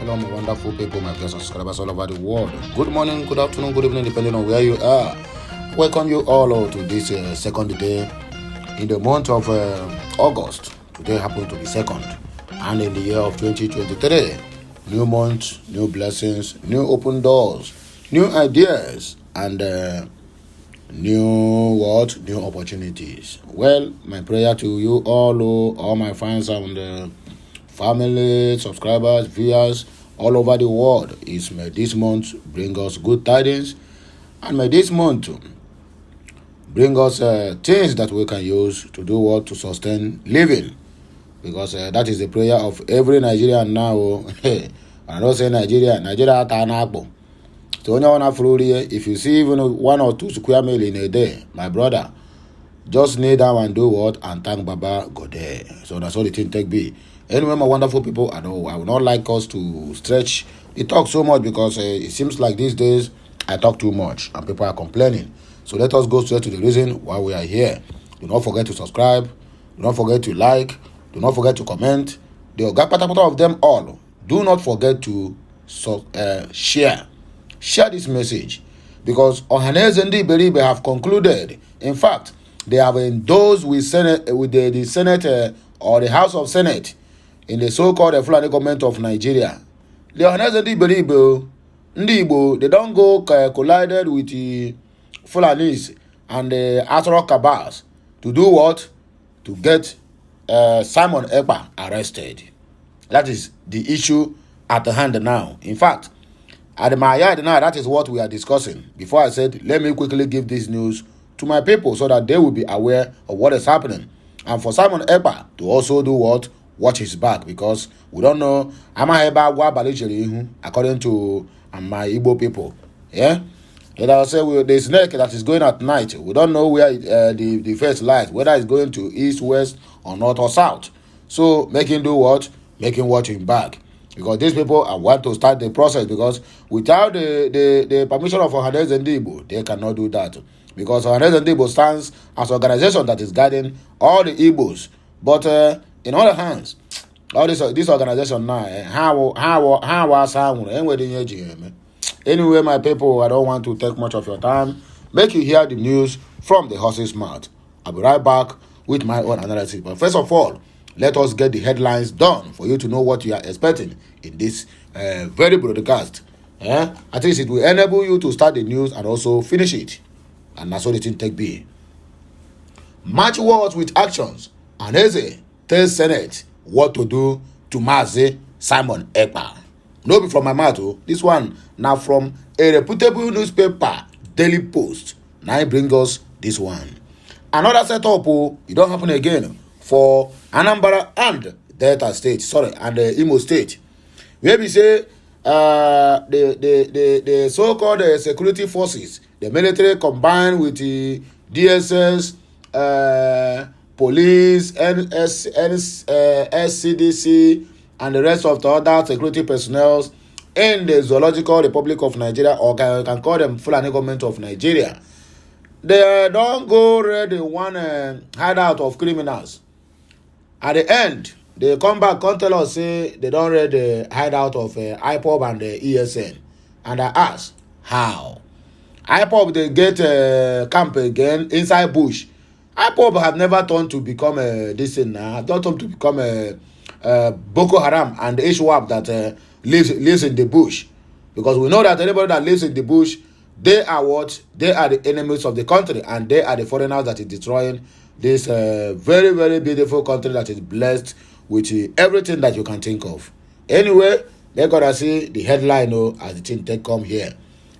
Hello, my wonderful people, my viewers and subscribers all over the world. Good morning, good afternoon, good evening, depending on where you are. Welcome you all to this second day in the month of August. Today happened to be second, and in the year of 2023. New month, new blessings, new open doors, new ideas, and new opportunities. Well, my prayer to you all my fans and family, subscribers, viewers all over the world is may this month bring us good tidings, and may this month bring us things that we can use to do what to sustain living, because that is the prayer of every Nigerian now. I don't say Nigeria tanabo. So if you see even 1 or 2 square meal in a day, my brother, just kneel down and do what and thank Baba go there. So that's all the thing take be. Anyway, my wonderful people, I would not like us to stretch the talk so much, because it seems like these days I talk too much and people are complaining. So let us go straight to the reason why we are here. Do not forget to subscribe. Do not forget to like. Do not forget to comment. The of them all. Do not forget to share. Share this message, because Ohanaeze and Iberibe have concluded. In fact, they have endorsed with the Senate or the House of Senate in the so-called Fulani government of Nigeria. The Ohanaeze and Iberibe, Igbo, they don't go collided with the Fulanis and the Asoro Kabas to do what? To get Simon Ekpa arrested. That is the issue at the hand now. In fact, at my yard now, that is what we are discussing. Before I said, let me quickly give this news to my people so that they will be aware of what is happening. And for Simon Ekpa to also do what? Watch his back, because we don't know. According to my Igbo people. Yeah? And I'll say the snake that is going at night, we don't know where the first lies, whether it's going to east, west, or north or south. So make him do what? Make him watch him back. Because these people want to start the process, because without the permission of Ohanaeze and Igbo, they cannot do that. Because Ohanaeze and Igbo stands as an organization that is guiding all the Igbos. But in other hands, all this organization now, anyway, my people, I don't want to take much of your time. Make you hear the news from the horse's mouth. I'll be right back with my own analysis. But first of all, let us get the headlines done for you to know what you are expecting in this very broadcast. At least it will enable you to start the news and also finish it. And that's what the thing take be. Match words with actions. Ohanaeze tells Senate what to do to Mazi Simon Ekpa. No be from my mouth. This one now from a reputable newspaper, Daily Post. Now it bring us this one. Another setup, it don't happen again for Anambra and Delta State, and Imo State. Where we say the so-called security forces, the military combined with the DSS, police, SCDC, and the rest of the other security personnel in the Zoological Republic of Nigeria, or can call them Fulani government of Nigeria. They don't go raid the one hideout of criminals. At the end, they come back and tell us, say, they don't raid the hideout of IPOB and the ESN. And I ask, how? IPOB, they get camp again inside bush. IPOB have never turned to become this thing now. Have not turned to become Boko Haram and Ishwab that lives in the bush. Because we know that anybody that lives in the bush, they are what? They are the enemies of the country, and they are the foreigners that is destroying this very, very beautiful country that is blessed with everything that you can think of. Anyway, they're going to see the headline as the thing take come here.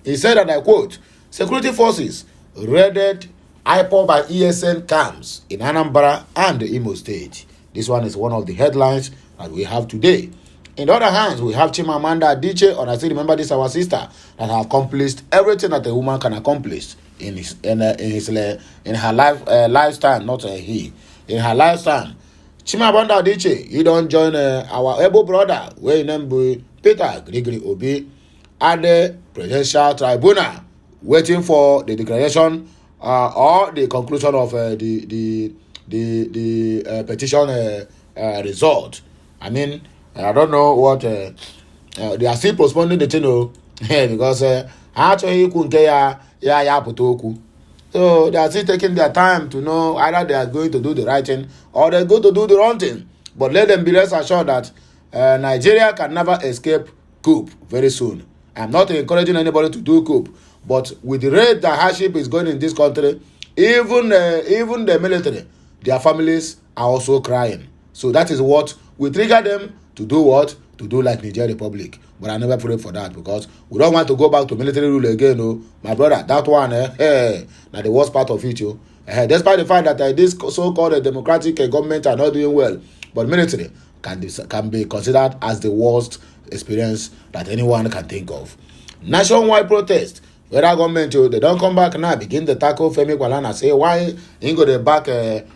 He said, and I quote, security forces raided IPOB and ESN camps in Anambra and the Imo State. This one is one of the headlines that we have today. In the other hands, we have Chimamanda Adichie, and I still remember this our sister, that has accomplished everything that a woman can accomplish in her lifetime, not he. In her lifetime, Chimamanda Adichie, he don't join our able brother, where name be Peter Gregory Obi, at the presidential tribunal, waiting for the declaration or the conclusion of the petition result. I mean, I don't know what They are still postponing the thing, because actually so they are still taking their time to know either they are going to do the right thing or they're going to do the wrong thing. But let them be rest assured that Nigeria can never escape coup very soon. I'm not encouraging anybody to do coup, but with the rate that hardship is going in this country, even the military, their families are also crying. So that is what we trigger them to do what? To do like Niger Republic. But I never pray for that because we don't want to go back to military rule again. Oh, my brother, that one, now the worst part of it, despite the fact that this so-called democratic government are not doing well, but military can be considered as the worst experience that anyone can think of. Nationwide protest. Federal government, they don't come back now, begin to tackle Femi Kwalana, say why you go to back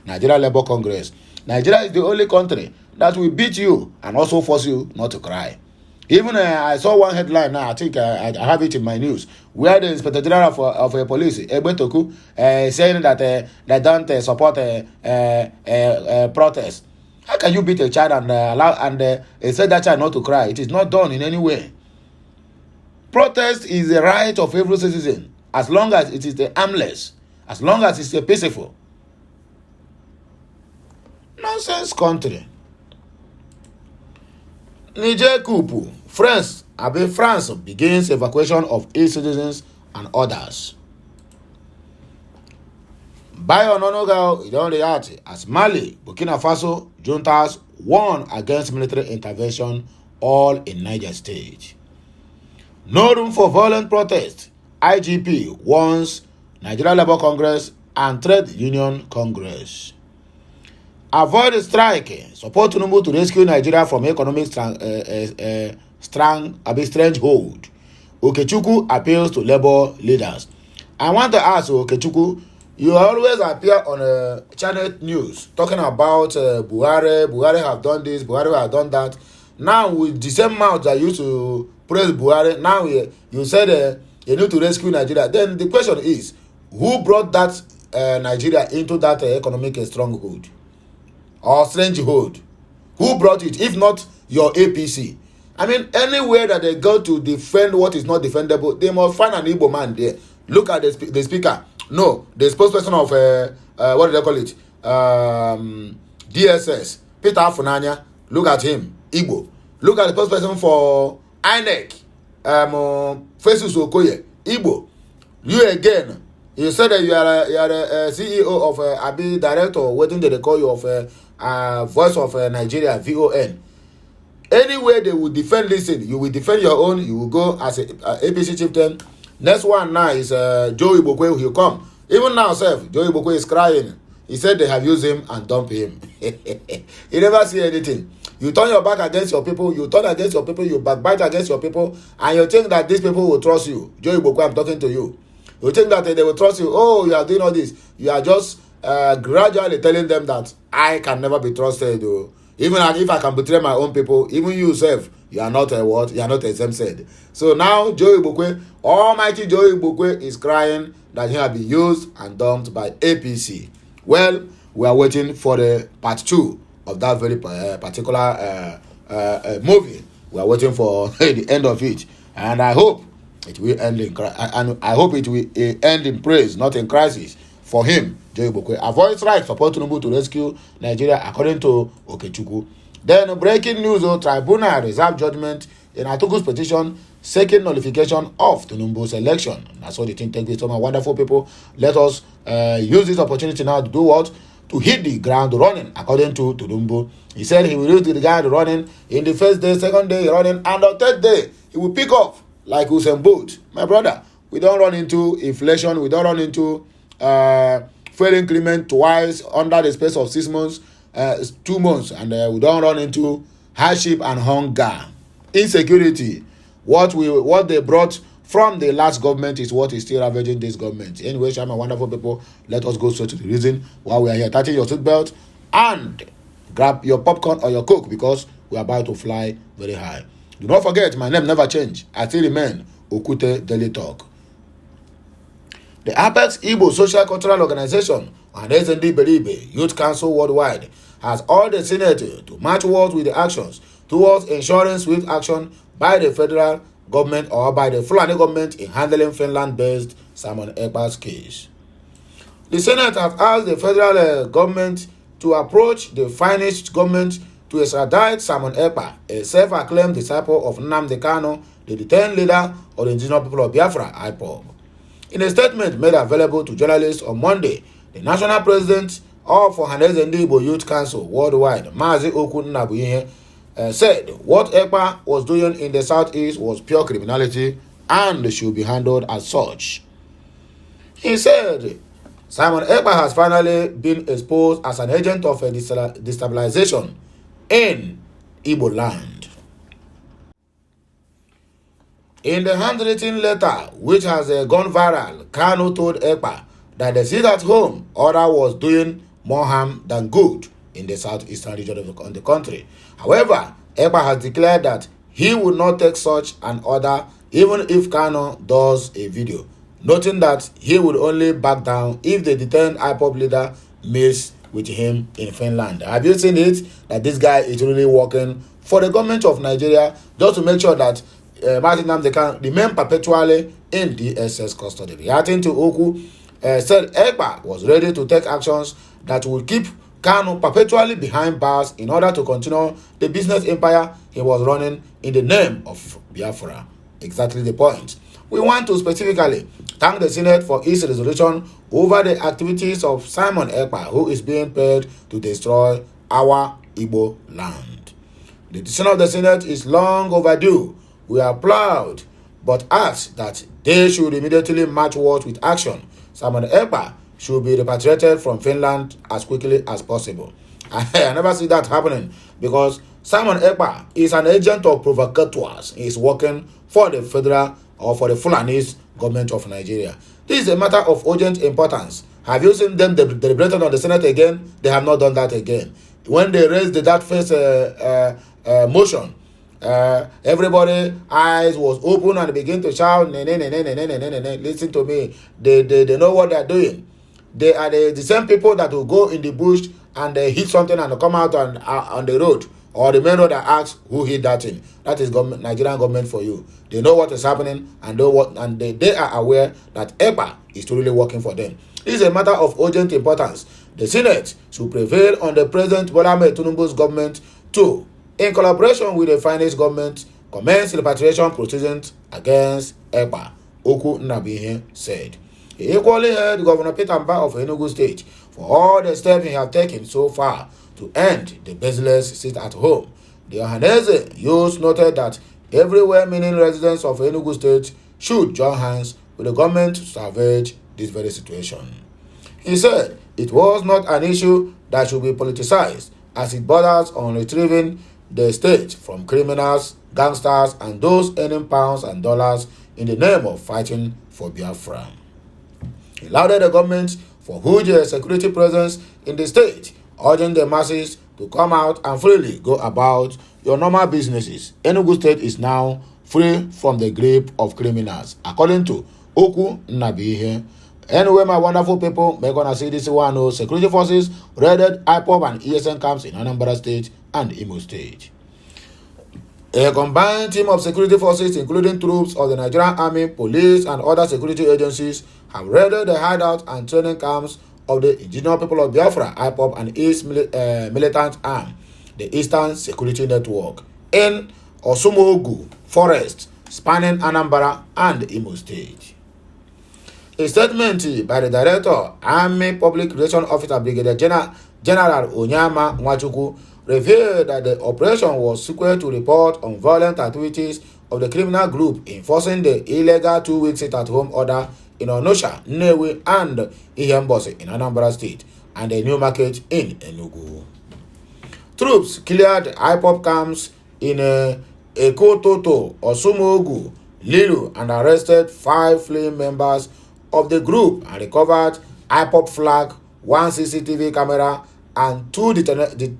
Nigeria Labour Congress. Nigeria is the only country that will beat you and also force you not to cry. Even I saw one headline now, I think I have it in my news, where the Inspector General of Police, Egbe Toku, saying that they don't support protest. How can you beat a child and allow say that child not to cry? It is not done in any way. Protest is the right of every citizen, as long as it is harmless, as long as it's peaceful. Nonsense country. Niger coup. France begins evacuation of its citizens and others. Bayo Nonoga is on the art as Mali, Burkina Faso, juntas warn against military intervention, all in Niger State. No room for violent protest. IGP warns Nigeria Labour Congress and Trade Union Congress. Avoid strike. Support Tinubu to rescue Nigeria from economic strange hold. Okechukwu appeals to labor leaders. I want to ask Okechukwu, you always appear on channel news talking about Buhari have done this, Buhari have done that. Now with the same mouth that used to praise Buhari, now you said you need to rescue Nigeria. Then the question is, who brought that Nigeria into that economic stronghold or strangehold? Who brought it, if not your APC? I mean, anywhere that they go to defend what is not defendable, they must find an Igbo man there. Look at the speaker. No, the spokesperson of what do they call it? DSS, Peter Afunanya. Look at him, Igbo. Look at the spokesperson for INEC, Festus Okoye, Igbo. You again, you said that you are a CEO of Abi director, what do they call you, of Voice of Nigeria, VON. Anywhere they will defend this thing, you will defend your own, you will go as a APC chieftain. Next one now is Joe Ibokwe, he'll come. Even now, Joe Ibokwe is crying. He said they have used him and dumped him. He never see anything. You turn your back against your people, you turn against your people, you backbite against your people, and you think that these people will trust you. Joe Ibokwe, I'm talking to you. You think that they will trust you. Oh, you are doing all this. You are just gradually telling them that I can never be trusted. Even if I can betray my own people, even you yourself, you are not a what? You are not exempted. So now, Joe Ibokwe, almighty Joe Ibokwe is crying that he has been used and dumped by APC. Well, we are waiting for the part 2 of that very particular movie. We are waiting for the end of it, and I hope it will end in praise, not in crisis. For him, Joe Ibokwe, avoid strike, support Tinubu to rescue Nigeria, according to Okechukwu. Then breaking news: Tribunal reserve judgment in Atuku's petition seeking nullification of Tinubu's election. That's what the thing takes. So my wonderful people, let us use this opportunity now to do what? To hit the ground running, according to Tinubu. He said he will use the ground running in the first day, second day running, and the third day he will pick up like Usain Bolt. My brother, we don't run into inflation, we don't run into fuel increment twice under the space of 6 months, 2 months, and we don't run into hardship and hunger, insecurity. What they brought from the last government is what is still ravaging this government. Anyway, my wonderful people, let us go straight to the reason why we are here. Tighten your seatbelt and grab your popcorn or your coke, because we are about to fly very high. Do not forget, my name never changed. I still remain Okute Daily Talk. The Apex Igbo Social Cultural Organization and Iberibe Youth Council Worldwide has ordered the Senate to march forward with the actions towards ensuring swift action by the federal government or by the Fulani government in handling Finland-based Simon Ekpa's case. The Senate has asked the federal government to approach the Finnish government to extradite Simon Ekpa, a self-acclaimed disciple of Nnamdi Kanu, the detained leader of the indigenous people of Biafra, IPOB. In a statement made available to journalists on Monday, the national president of Ohanaeze Youth Council Worldwide, Mazi Okwu Nnabuihe, said what Ekpa was doing in the southeast was pure criminality and should be handled as such. He said Simon Ekpa has finally been exposed as an agent of a destabilization in Igbo land. In the handwritten letter which has gone viral, Kanu told Ekpa that the sit at home order was doing more harm than good in the southeastern region of the country. However, Ekpa has declared that he would not take such an order even if Kanu does a video, noting that he would only back down if the detained IPOB leader meets with him in Finland. Have you seen it? That this guy is really working for the government of Nigeria just to make sure that Martin Nnamdi Kanu remain perpetually in DSS custody. Reacting to Okwu, said Ekpa was ready to take actions that would keep Kanu perpetually behind bars in order to continue the business empire he was running in the name of Biafra. Exactly the point. We want to specifically thank the Senate for its resolution over the activities of Simon Ekpa, who is being paid to destroy our Igbo land. The decision of the Senate is long overdue. We are proud, but ask that they should immediately match words with action. Simon Ekpa should be repatriated from Finland as quickly as possible. I never see that happening because Simon Ekpa is an agent of provocateurs. He is working for the federal or for the Fulanese government of Nigeria. This is a matter of urgent importance. Have you seen them deliberating on the Senate again? They have not done that again. When they raised that first motion, everybody eyes was open and begin to shout, listen to me. They know what they're doing. They are the same people that will go in the bush and they hit something and come out on the road or the main road and ask who hit that thing. That is government, Nigerian government for you. They know what is happening and they are aware that Ekpa is truly working for them. This is a matter of urgent importance. The Senate should prevail on the President Bola Ahmed Tinubu's government to, in collaboration with the Finnish government, commence repatriation proceedings against Ekpa, Okwu Nnabuihe said. He equally heard Governor Peter Mbah of Enugu State for all the steps he has taken so far to end the baseless sit at home. The Ohanaeze youth noted that every well-meaning residents of Enugu State should join hands with the government to salvage this very situation. He said it was not an issue that should be politicized as it borders on retrieving the state from criminals, gangsters, and those earning pounds and dollars in the name of fighting for Biafra. He lauded the government for huge security presence in the state, urging the masses to come out and freely go about your normal businesses. Enugu State is now free from the grip of criminals, according to Okwu Nnabuihe. Anyway, my wonderful people, we're gonna see this one. Security forces raided IPOB and ESN camps in Anambra State and Imo State. A combined team of security forces, including troops of the Nigerian Army, police, and other security agencies, have raided the hideout and training camps of the indigenous people of Biafra, IPOB, and its militant arm, the Eastern Security Network, in Osumogu Forest, spanning Anambra and Imo State. A statement by the Director, Army Public Relations Officer Brigadier General Onyama Nwachukwu, revealed that the operation was sequel to report on violent activities of the criminal group enforcing the illegal 2-week sit-at-home order in Onosha, Nnewi, and Ihembosi in Anambra State, and a new market in Enugu. Troops cleared IPOB camps in Ekototo, Osumogu, Lilu, and arrested 5 fleeing members of the group and recovered IPOB flag, 1 CCTV camera, and 2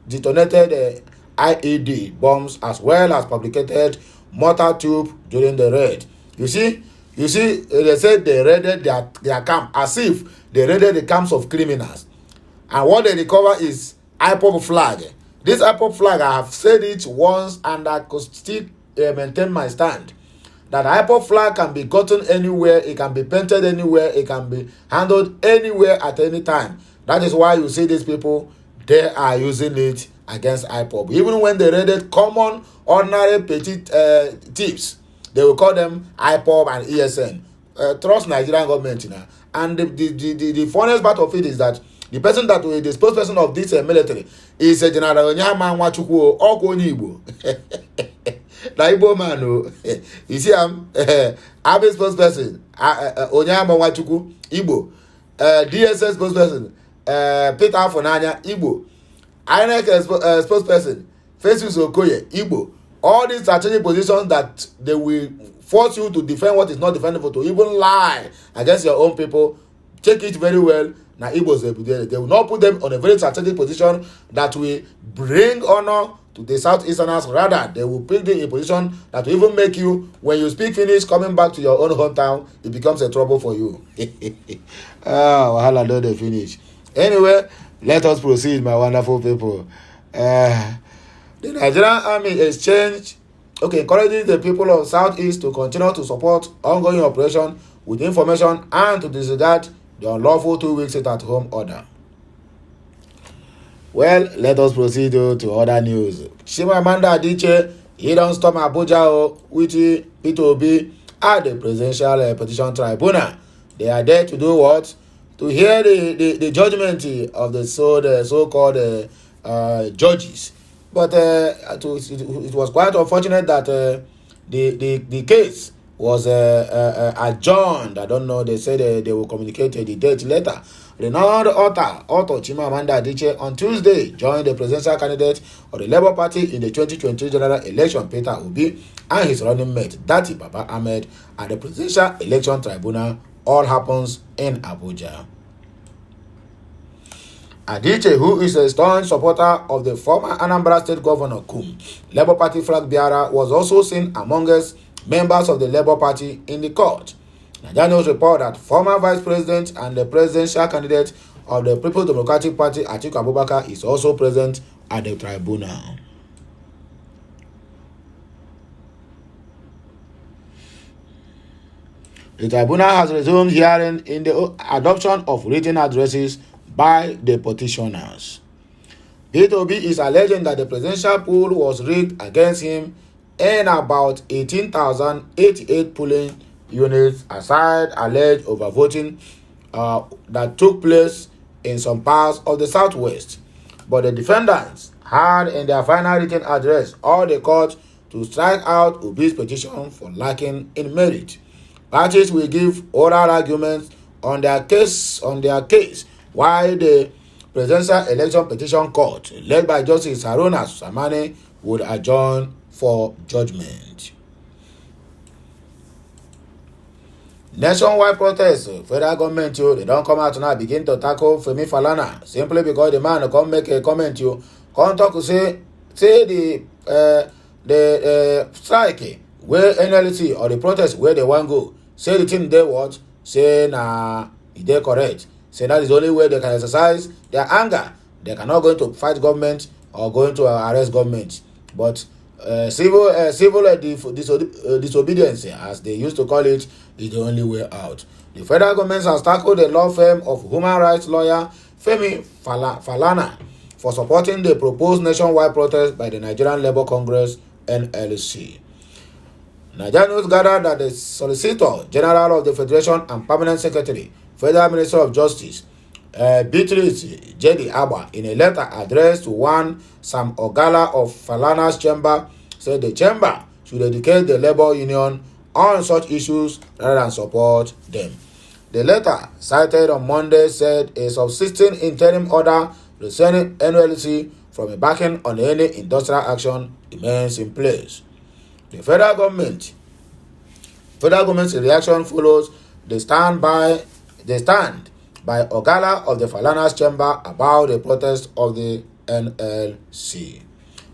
detonated IED bombs, as well as fabricated mortar tube during the raid. You see, they said they raided their camp as if they raided the camps of criminals. And what they recover is IPOB flag. This IPOB flag, I have said it once and I could still maintain my stand. That IPOB flag can be gotten anywhere, it can be painted anywhere, it can be handled anywhere at any time. That is why you see these people, they are using it against IPOB. Even when they raided common, ordinary, petty thieves, they will call them IPOB and ESN. Trust Nigerian government now. And the funniest part of it is that the person that will, the spokesperson of this military is a General Onyama Nwachukwu Igbo. Na Igbo man, you see, I'm a spokesperson, Onyama Nwachukwu Igbo, DSS spokesperson, Peter Afonanya Igbo, INEC spokesperson, Festus Okoye Igbo. All these strategic positions that they will force you to defend what is not defendable, to even lie against your own people. Take it very well. Now, Igbos, they will not put them on a very strategic position that will bring honor to the Southeasterners. Rather, they will put them in a position that will even make you, when you speak Finnish, coming back to your own hometown, it becomes a trouble for you. Wahala don't they finish. Anyway, let us proceed, my wonderful people. The Nigerian Army Exchange, encouraging the people of Southeast to continue to support ongoing operation with information and to disregard the unlawful 2 weeks sit-at-home order. Well, let us proceed to other news. Chimamanda Adichie, he don't storm Abuja with Peter Obi at the Presidential Petition Tribunal. They are there to do what? To hear the judgment of the so-called judges. But it was quite unfortunate that the case was adjourned. I don't know, they said they will communicate the date later. Renowned author Chimamanda Adichie on Tuesday joined the presidential candidate of the Labour Party in the 2020 general election, Peter Obi, and his running mate, Dati Baba Ahmed, at the Presidential Election Tribunal. All happens in Abuja. Adichie, who is a staunch supporter of the former Anambra State Governor Kum, Labour Party flag bearer, was also seen amongst members of the Labour Party in the court. Nigerian report that former Vice President and the presidential candidate of the People's Democratic Party, Atiku Abubakar, is also present at the tribunal. The tribunal has resumed hearing in the adoption of written addresses by the petitioners. Peter Obi is alleging that the presidential poll was rigged against him in about 18,088 polling units, aside alleged overvoting that took place in some parts of the Southwest. But the defendants had in their final written address all the court to strike out Obi's petition for lacking in merit. Parties will give oral arguments on their case, while the Presidential Election Petition Court, led by Justice Haruna Samani, would adjourn for judgment. Nationwide protests, federal government, they don't come out now, begin to tackle Femi Falana, simply because the man come make a comment, come talk to say the strike, where NLC or the protest where they want go, say the thing they what, say they correct. Say that is the only way they can exercise their anger. They cannot go into fight government or going to arrest government. But civil disobedience, as they used to call it, is the only way out. The federal government has tackled the law firm of human rights lawyer Femi Falana for supporting the proposed nationwide protest by the Nigerian Labour Congress, NLC. Nigerian news gathered that the Solicitor General of the Federation and Permanent Secretary, Federal Minister of Justice, Beatrice J.D. Abba, in a letter addressed to one Sam Ogala of Falana's chamber, said the chamber should educate the labor union on such issues rather than support them. The letter, cited on Monday, said a subsisting interim order restraining NLC from embarking on any industrial action remains in place. The federal government's reaction follows the stand by Ogala of the Falana's chamber about the protest of the NLC.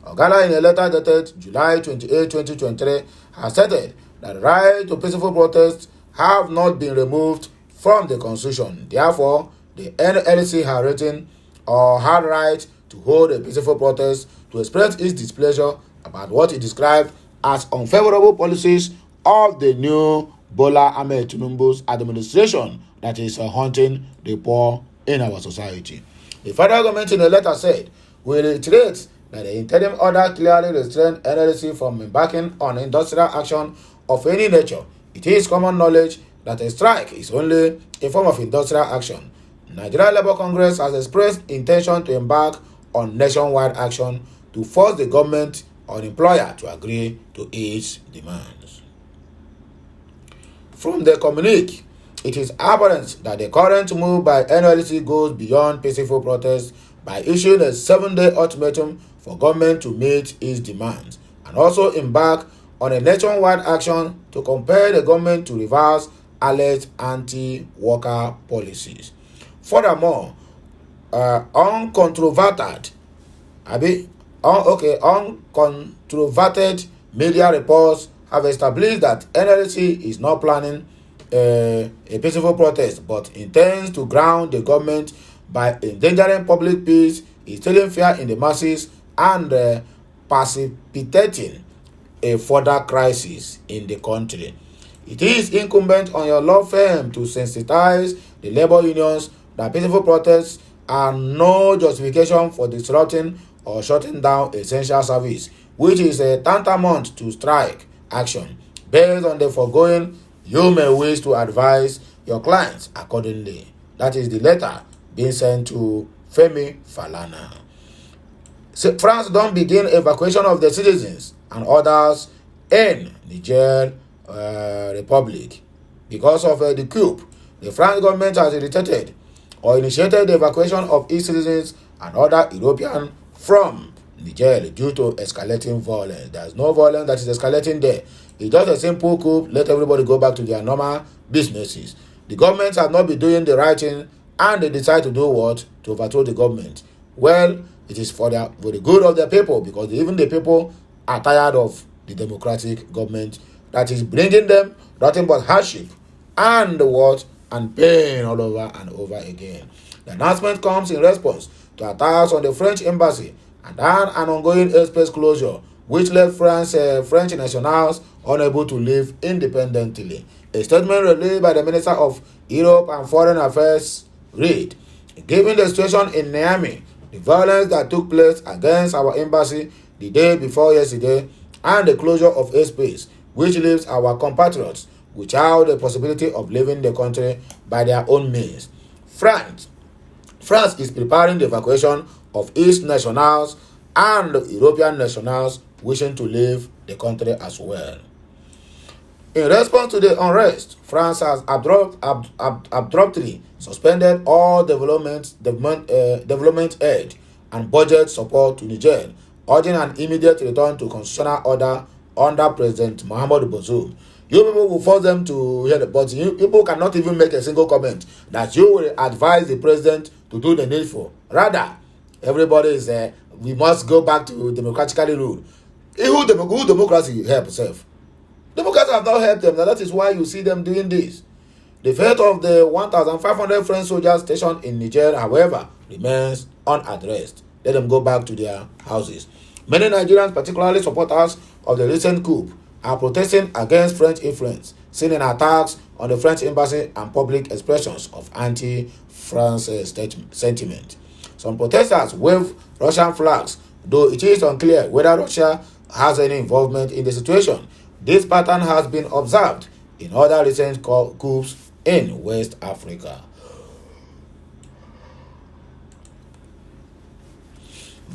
Ogala, in a letter dated July 28, 2023, has stated that the right to peaceful protest have not been removed from the Constitution. Therefore, the NLC had written or had right to hold a peaceful protest to express its displeasure about what it described as unfavorable policies of the new Bola Ahmed Tinubu's administration that is haunting the poor in our society. The federal government in a letter said, "We reiterate that the interim order clearly restrains NLC from embarking on industrial action of any nature. It is common knowledge that a strike is only a form of industrial action. Nigeria Labour Congress has expressed intention to embark on nationwide action to force the government or employer to agree to its demands." From the communique, it is apparent that the current move by NLC goes beyond peaceful protest by issuing a 7-day ultimatum for government to meet its demands and also embark on a nationwide action to compel the government to reverse alleged anti-worker policies. Furthermore, uncontroverted media reports have established that NLC is not planning a peaceful protest but intends to ground the government by endangering public peace, instilling fear in the masses, and precipitating a further crisis in the country. It is incumbent on your law firm to sensitize the labor unions that peaceful protests are no justification for disrupting or shutting down essential service, which is a tantamount to strike action. Based on the foregoing, you may wish to advise your clients accordingly. That is the letter being sent to Femi Falana. France don't begin evacuation of the citizens and others in Niger Republic because of the coup. The French government has irritated or initiated the evacuation of its citizens and other Europeans from Niger due to escalating violence. There is no violence that is escalating there. It's just a simple coup. Let everybody go back to their normal businesses. The government have not been doing the right thing, and they decide to do what? To overthrow the government. Well, it is for the good of the people, because even the people are tired of the democratic government that is bringing them nothing but hardship and what? And pain all over and over again. The announcement comes in response to attacks on the French embassy and then an ongoing airspace closure, which left French nationals unable to live independently. A statement released by the Minister of Europe and Foreign Affairs read, "Given the situation in Niamey, the violence that took place against our embassy the day before yesterday, and the closure of airspace, which leaves our compatriots without the possibility of leaving the country by their own means. France is preparing the evacuation of its nationals and European nationals wishing to leave the country as well." In response to the unrest, France has abruptly suspended all development aid and budget support to Niger, urging an immediate return to constitutional order under President Mohamed Bazoum. You people will force them to hear the, but you people cannot even make a single comment that you will advise the president to do the needful. Rather, everybody is we must go back to democratically rule. Who democracy help itself? Democrats have not helped them. That is why you see them doing this. The fate of the 1,500 French soldiers stationed in Niger, however, remains unaddressed. Let them go back to their houses. Many Nigerians, particularly supporters of the recent coup, are protesting against French influence, seen in attacks on the French embassy and public expressions of anti-France sentiment. Some protesters wave Russian flags, though it is unclear whether Russia has any involvement in the situation. This pattern has been observed in other recent coups in West Africa.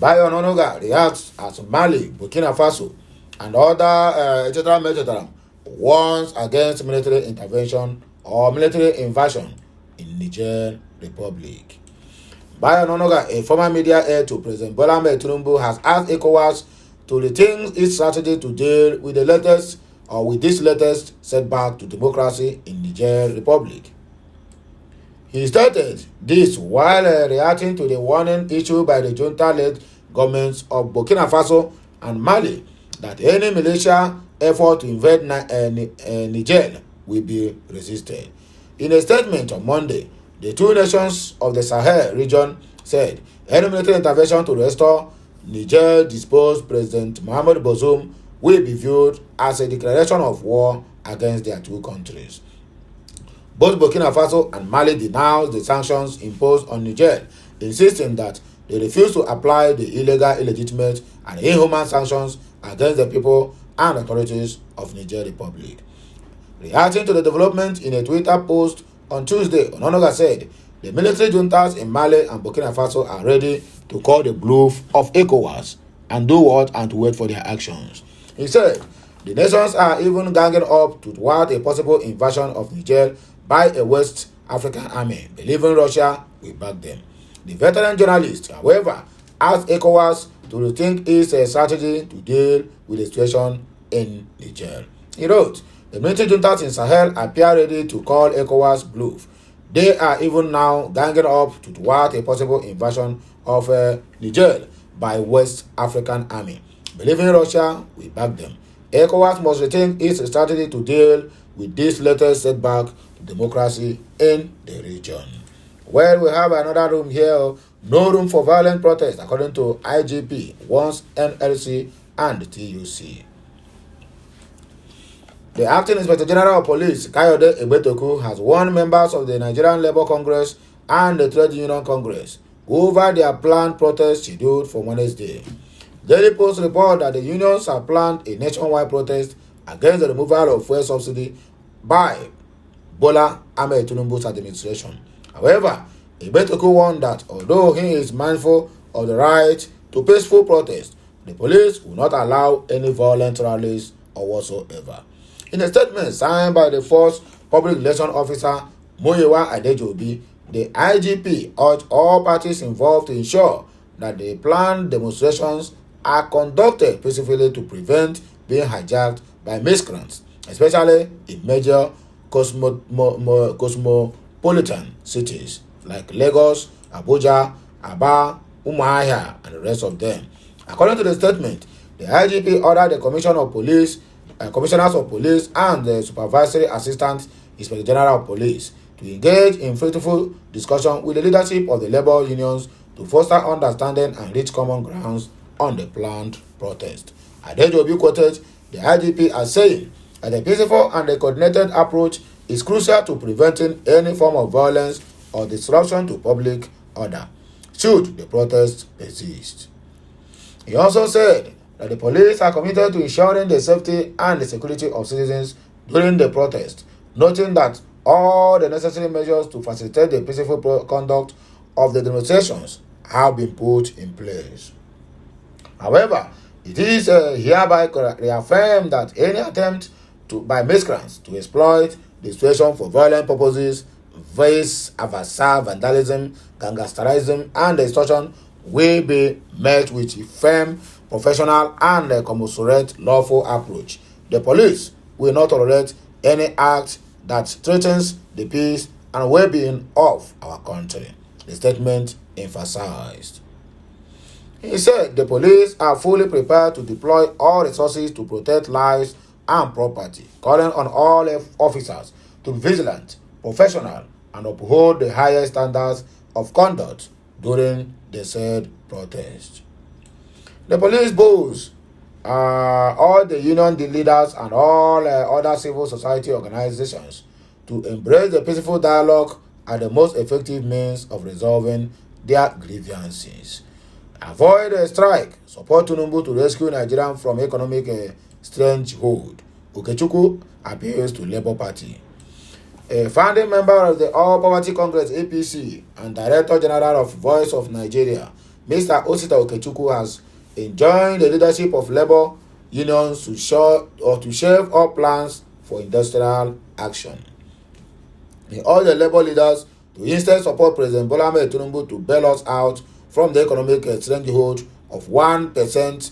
Ohanaeze reacts as Mali, Burkina Faso, and other etc. warns against military intervention or military invasion in Niger Republic. Ohanaeze, a former media aide to President Bola Ahmed Tinubu, has asked ECOWAS to rethink its strategy to deal with this latest setback to democracy in Niger Republic. He stated this while reacting to the warning issued by the junta-led governments of Burkina Faso and Mali that any militia effort to invade Niger will be resisted. In a statement on Monday, the two nations of the Sahel region said any military intervention to restore Niger disposed President Mohamed Bazoum will be viewed as a declaration of war against their two countries. Both Burkina Faso and Mali denounced the sanctions imposed on Niger, insisting that they refuse to apply the illegal, illegitimate, and inhuman sanctions against the people and authorities of Niger Republic. Reacting to the development in a Twitter post on Tuesday, Ohanaeze said the military juntas in Mali and Burkina Faso are ready to call the bluff of ECOWAS and do what and to wait for their actions. He said the nations are even ganging up to thwart a possible invasion of Niger by a West African army, believing Russia will back them. The veteran journalist, however, asked ECOWAS to rethink its strategy to deal with the situation in Niger. He wrote, the military juntas in Sahel appear ready to call ECOWAS bluff. They are even now ganging up to thwart a possible invasion of Niger by West African army, believing Russia will back them. ECOWAS must rethink its strategy to deal with this latest setback to democracy in the region. Well, we have another room here. No room for violent protest, according to IGP, once NLC and TUC. The Acting Inspector General of Police, Kayode Egbetoku, has warned members of the Nigerian Labour Congress and the Trade Union Congress over their planned protest scheduled for Wednesday. Daily Post report that the unions have planned a nationwide protest against the removal of fuel subsidy by Bola Ahmed Tinubu's administration. However, Egbetoku warned that although he is mindful of the right to peaceful protest, the police will not allow any violent rallies or whatsoever. In a statement signed by the first Public Relations Officer, Muyiwa Adejobi, the IGP urged all parties involved to ensure that the planned demonstrations are conducted peacefully to prevent being hijacked by miscreants, especially in major cosmopolitan cities like Lagos, Abuja, Aba, Umuahia, and the rest of them. According to the statement, the IGP ordered the Commissioners of Police and the Supervisory Assistant Inspector General of Police to engage in fruitful discussion with the leadership of the labor unions to foster understanding and reach common grounds on the planned protest. Adejobi quoted the IGP as saying that the peaceful and the coordinated approach is crucial to preventing any form of violence or disruption to public order, should the protest persist. He also said that the police are committed to ensuring the safety and the security of citizens during the protest, noting that all the necessary measures to facilitate the peaceful conduct of the demonstrations have been put in place. However, it is hereby reaffirmed that any attempt by miscreants to exploit the situation for violent purposes, vice versa, vandalism, gangsterism, and extortion will be met with a firm, professional, and commensurate lawful approach. The police will not tolerate any act that threatens the peace and well-being of our country, the statement emphasized. He said the police are fully prepared to deploy all resources to protect lives and property, calling on all officers to be vigilant, professional, and uphold the highest standards of conduct during the said protest. The police boasts all the union leaders and all other civil society organizations to embrace the peaceful dialogue as the most effective means of resolving their grievances. Avoid a strike. Support Tinubu to rescue Nigeria from economic stranglehold. Okechukwu appeals to Labour Party. A founding member of the All Poverty Congress APC and Director General of Voice of Nigeria, Mr. Osita Okechukwu, has enjoined the leadership of labor unions to shave all plans for industrial action. He urged the labor leaders to instead support President Bola Ahmed Tinubu to bail us out from the economic stranglehold of 1%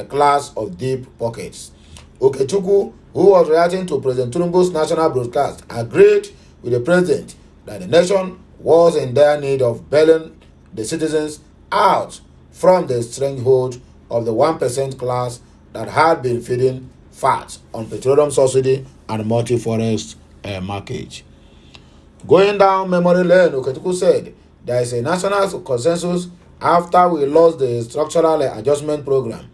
class of deep pockets. Okechukwu, who was reacting to President Tinubu's national broadcast, agreed with the president that the nation was in dire need of bailing the citizens out from the stranglehold of the 1% class that had been feeding fat on petroleum subsidy and multi-forest market. Going down memory lane, Okechukwu said there is a national consensus after we lost the structural adjustment program,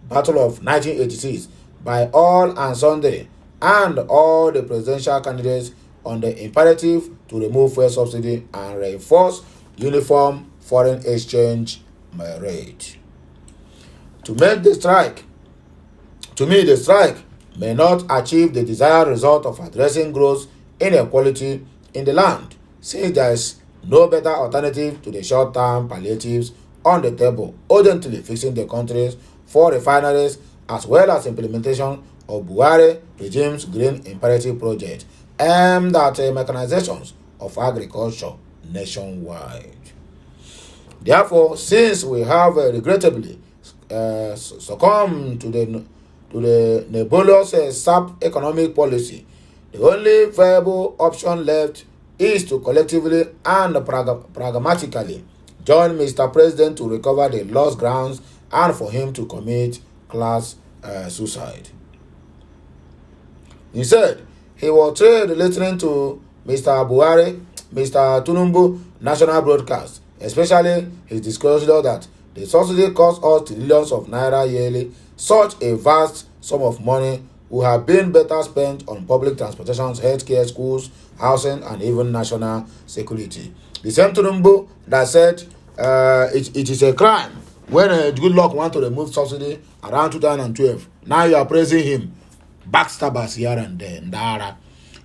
Battle of 1986, by all and sundry and all the presidential candidates on the imperative to remove fuel subsidy and reinforce uniform foreign exchange rate. To me, the strike may not achieve the desired result of addressing gross inequality in the land, since there is no better alternative to the short-term palliatives on the table, urgently fixing the country's 4 refineries as well as implementation of Buhari regime's green imperative project aimed at mechanizations of agriculture nationwide. Therefore, since we have regrettably succumbed to the nebulous SAP economic policy, the only viable option left is to collectively and pragmatically join Mr. President to recover the lost grounds and for him to commit class suicide. Instead, he was thrilled listening to Mr. Buhari, Mr. Tinubu national broadcast, especially his disclosure that the subsidy costs us trillions of naira yearly. Such a vast sum of money would have been better spent on public transportation, healthcare, schools, housing, and even national security. The same Tinubu that said it is a crime when Goodluck want to remove subsidy around 2012. Now you are praising him. Backstabbers here and there. Ndara.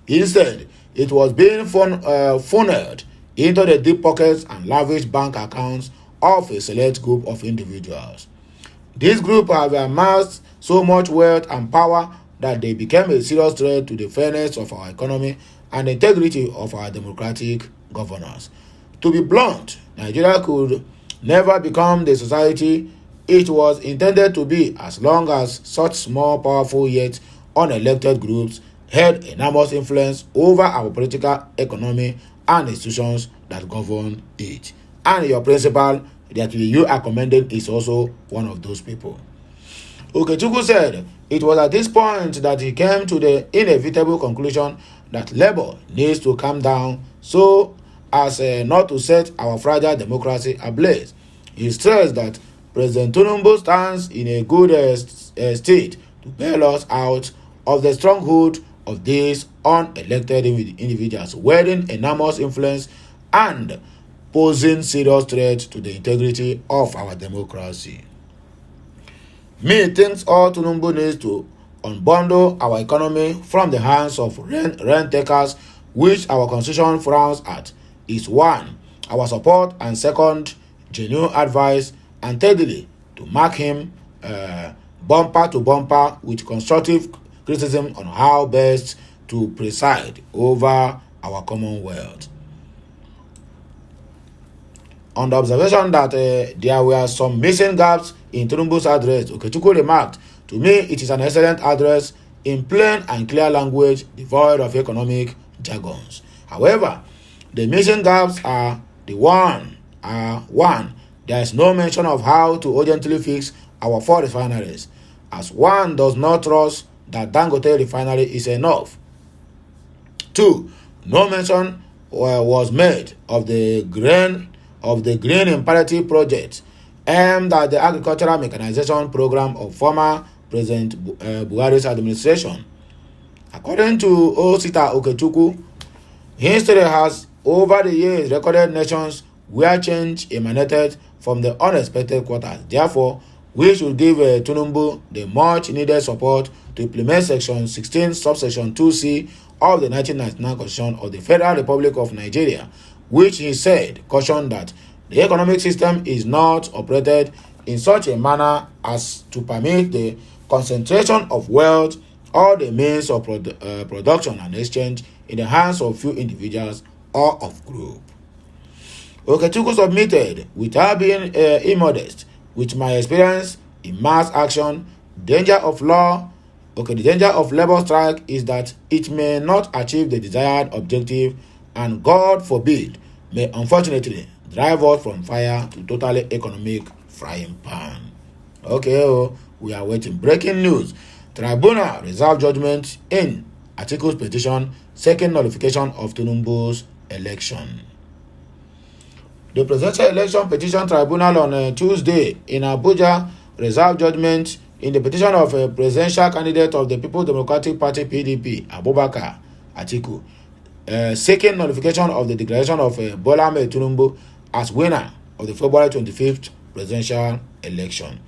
Instead, it was being funneled into the deep pockets and lavish bank accounts of a select group of individuals. This group have amassed so much wealth and power that they became a serious threat to the fairness of our economy and the integrity of our democratic governance. To be blunt, Nigeria could never become the society it was intended to be as long as such small, powerful yet unelected groups had enormous influence over our political, economy, and institutions that govern it. And your principal that you are commending is also one of those people. Okechukwu said it was at this point that he came to the inevitable conclusion that Labour needs to calm down so as not to set our fragile democracy ablaze. He stressed that President Tinubu stands in a good state to bail us out of the stronghold of these unelected individuals, wielding enormous influence and posing serious threat to the integrity of our democracy. Me thinks all Tinubu needs to unbundle our economy from the hands of rent takers, which our constitution frowns at, is 1, our support, and 2nd, genuine advice, and thirdly, to mark him bumper to bumper with constructive criticism on how best to preside over our commonwealth. On the observation that there were some missing gaps in Tinubu's address, Okechukwu remarked, "To me, it is an excellent address in plain and clear language, devoid of economic jargons. However, the missing gaps are one, there is no mention of how to urgently fix our 4 refineries, as one does not trust that Dangote refinery is enough. 2, no mention was made of the green imperative project aimed at the agricultural mechanization program of former President Buhari's administration. According to Osita Okechukwu, history has over the years recorded nations where change emanated from the unexpected quarters. Therefore, we should give Tinubu the much needed support to implement Section 16, subsection 2C of the 1999 Constitution of the Federal Republic of Nigeria, which he said cautioned that the economic system is not operated in such a manner as to permit the concentration of wealth or the means of production and exchange in the hands of few individuals or of group. Okechukwu submitted, without being immodest, with my experience in mass action, the danger of labor strike is that it may not achieve the desired objective and, God forbid, may unfortunately drive us from fire to totally economic frying pan. Okay, we are waiting. Breaking news. Tribunal reserve judgment in Atiku's petition seeking nullification of Tinubu's election. The Presidential Election Petition Tribunal on Tuesday in Abuja reserved judgment in the petition of a presidential candidate of the People's Democratic Party PDP, Abubakar Atiku, seeking nullification of the declaration of Bola Ahmed Tinubu as winner of the February 25th presidential election.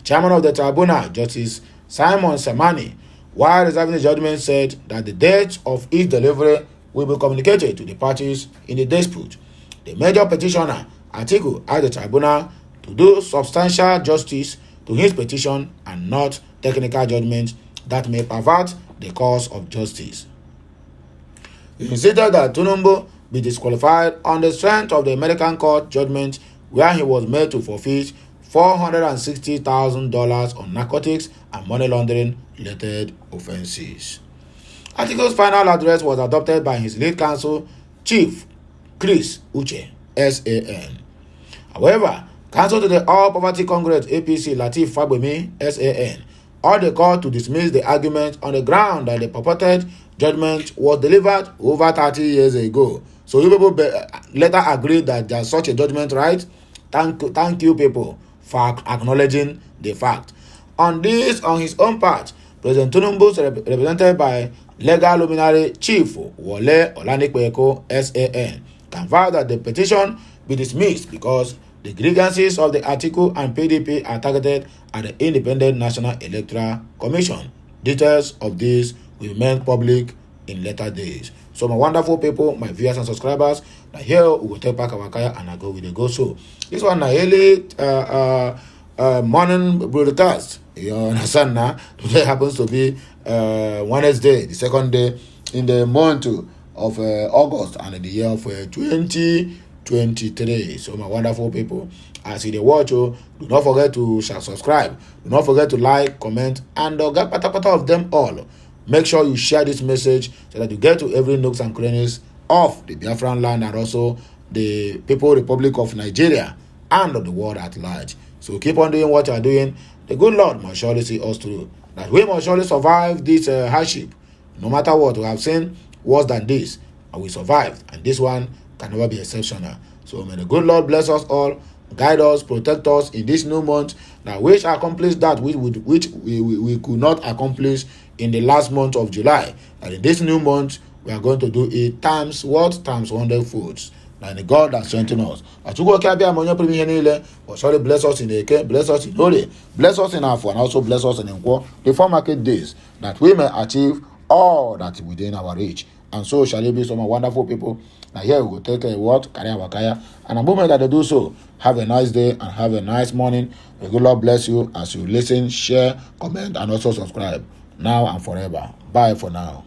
Chairman of the tribunal, Justice Simon Semani, while reserving the judgment, said that the date of its delivery will be communicated to the parties in the dispute. The major petitioner, Atiku, asked the tribunal to do substantial justice to his petition and not technical judgment that may pervert the course of justice. He insisted that Tinubu be disqualified on the strength of the American court judgment where he was made to forfeit $460,000 on narcotics and money laundering related offenses. Atiku's final address was adopted by his lead counsel, Chief Chris Uche, SAN. However, counsel to the All Poverty Congress APC, Lateef Fagbemi, SAN, urged the court to dismiss the argument on the ground that the purported judgment was delivered over 30 years ago. So you people later agreed that there's such a judgment, right? Thank you people for acknowledging the fact. On this, on his own part, President Tinubu, represented by legal luminary Chief Wole Olanipeko, SAN, can vow that the petition be dismissed because the grievances of the Atiku and PDP are targeted at the Independent National Electoral Commission. Details of this will remain public in later days. So my wonderful people, my viewers and subscribers, now here we will take back our kaya and I go with the go. So this one a early morning broadcast. You understand now? Today happens to be Wednesday, the second day in the month of August and in the year of 2023. So my wonderful people, as you watch, do not forget to subscribe. Do not forget to like, comment, and get pata of them all. Make sure you share this message so that you get to every nooks and crannies of the Biafran land and also the People's Republic of Nigeria and of the world at large. So keep on doing what you are doing. The good Lord must surely see us through. That we must surely survive this hardship. No matter what, we have seen worse than this, and we survived. And this one can never be exceptional. So may the good Lord bless us all, guide us, protect us in this new month, that we shall accomplish that which we could not accomplish in the last month of July. And in this new month, we are going to do it times what? Times 100 folds. And the God that strengthens us. But surely bless us in the Eke, bless us in Holy, bless us in Afo, and also bless us in Nkwo, before market days, that we may achieve all that within our reach. And so shall it be. So my wonderful people. Now here we will take a word, carry our kaya, and a moment that they do so, have a nice day and have a nice morning. May good Lord bless you as you listen, share, comment, and also subscribe now and forever. Bye for now.